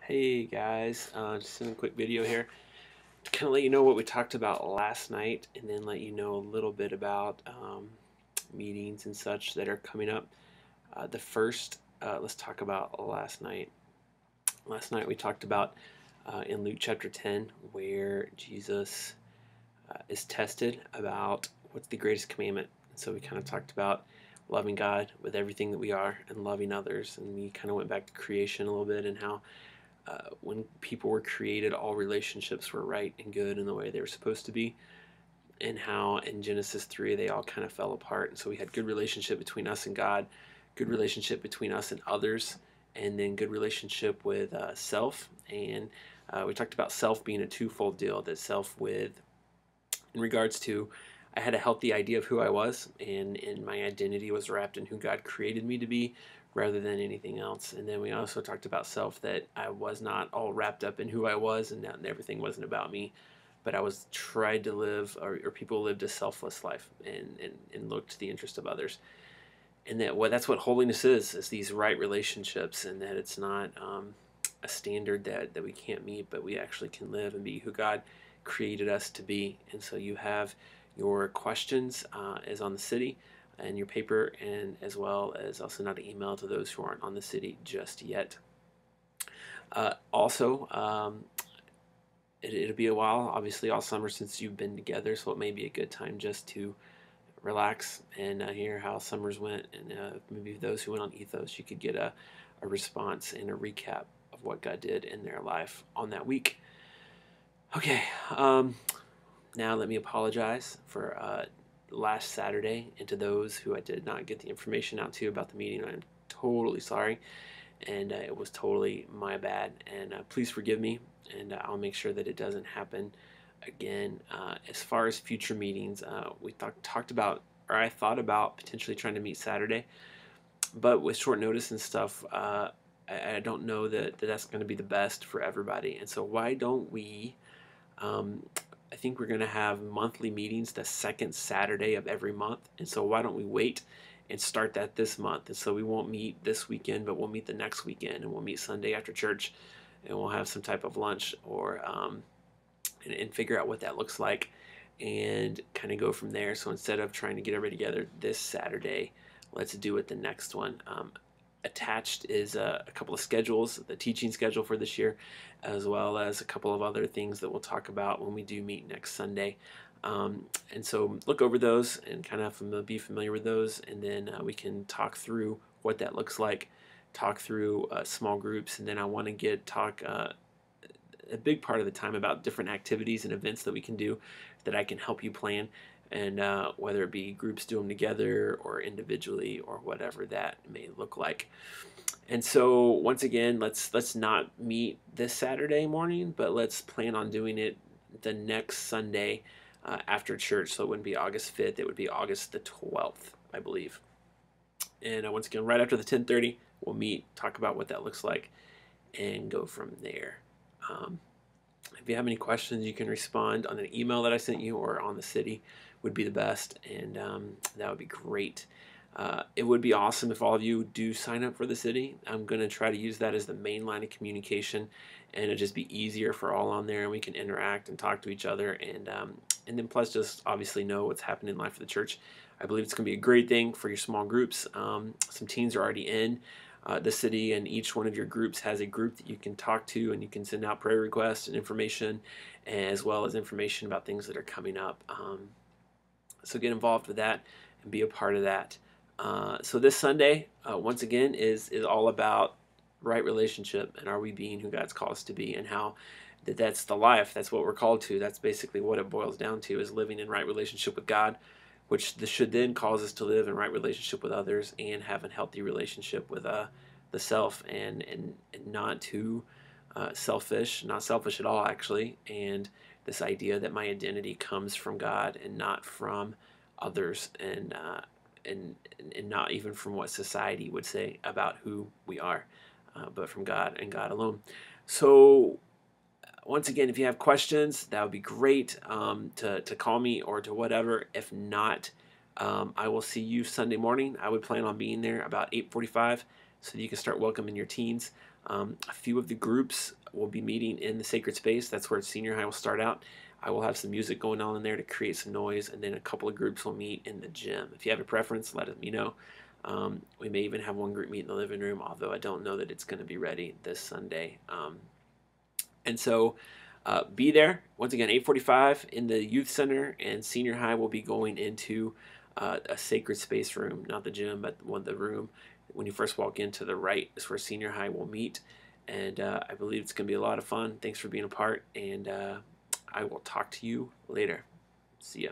Hey guys, just in a quick video here to kind of let you know what we talked about last night and then let you know a little bit about meetings and such that are coming up. The first, let's talk about last night. Last night we talked about in Luke chapter 10 where Jesus is tested about what's the greatest commandment. And so we kind of talked about loving God with everything that we are and loving others. And we kind of went back to creation a little bit and how when people were created, all relationships were right and good in the way they were supposed to be, and how in Genesis 3 they all kind of fell apart. And so we had good relationship between us and God, good relationship between us and others, and then good relationship with self. And we talked about self being a twofold deal, that self with, in regards to, I had a healthy idea of who I was, and my identity was wrapped in who God created me to be rather than anything else. And then we also talked about self, that I was not all wrapped up in who I was, and that everything wasn't about me, but I was tried to live, or people lived a selfless life and looked to the interest of others. And that's what holiness is these right relationships, and that it's not a standard that we can't meet, but we actually can live and be who God created us to be. And so you have your questions is on the city and your paper, and as well as I'll send out an email to those who aren't on the city just yet. Also, it'll be a while, obviously all summer since you've been together, so it may be a good time just to relax and hear how summers went, and maybe those who went on Ethos, you could get a response and a recap of what God did in their life on that week. Okay, now let me apologize for last Saturday, and to those who I did not get the information out to about the meeting. I'm totally sorry, and it was totally my bad, and please forgive me, and I'll make sure that it doesn't happen again. As far as future meetings, we talked about, or I thought about potentially trying to meet Saturday, but with short notice and stuff, I don't know that that's going to be the best for everybody. And so why don't we, I think we're going to have monthly meetings the second Saturday of every month, and so why don't we wait and start that this month? And so we won't meet this weekend, but we'll meet the next weekend, and we'll meet Sunday after church, and we'll have some type of lunch, or and figure out what that looks like and kind of go from there. So instead of trying to get everybody together this Saturday, let's do it the next one. Attached is a couple of schedules, the teaching schedule for this year, as well as a couple of other things that we'll talk about when we do meet next Sunday. And so look over those and kind of be familiar with those, and then we can talk through what that looks like, talk through small groups, and then I want to talk a big part of the time about different activities and events that we can do that I can help you plan, and whether it be groups do them together or individually or whatever that may look like. And so once again, let's not meet this Saturday morning, but let's plan on doing it the next Sunday after church. So it wouldn't be August 5th, it would be August the 12th, I believe. And once again, right after the 10:30, we'll meet, talk about what that looks like, and go from there. If you have any questions, you can respond on an email that I sent you, or on the city would be the best, and that would be great. It would be awesome if all of you do sign up for the city. I'm going to try to use that as the main line of communication, and it'll just be easier for all on there, and we can interact and talk to each other, and then plus just obviously know what's happening in life of the church. I believe it's going to be a great thing for your small groups. Some teens are already in the city, and each one of your groups has a group that you can talk to, and you can send out prayer requests and information, as well as information about things that are coming up. So get involved with that and be a part of that. So this Sunday, once again, is all about right relationship, and are we being who God's called us to be, and how that's the life, that's what we're called to. That's basically what it boils down to, is living in right relationship with God, which should then cause us to live in right relationship with others and have a healthy relationship with the self, and not too selfish, not selfish at all actually, and this idea that my identity comes from God and not from others, and not even from what society would say about who we are, but from God and God alone. So once again, if you have questions, that would be great, to call me or to whatever. If not, I will see you Sunday morning. I would plan on being there about 8:45 so you can start welcoming your teens. A few of the groups will be meeting in the sacred space. That's where senior high will start out. I will have some music going on in there to create some noise, and then a couple of groups will meet in the gym. If you have a preference, let me know. We may even have one group meet in the living room, although I don't know that it's going to be ready this Sunday. And so be there. Once again, 8:45 in the youth center, and senior high will be going into a sacred space room, not the gym, but the room. When you first walk in to the right is where senior high will meet. And I believe it's going to be a lot of fun. Thanks for being a part, and I will talk to you later. See ya.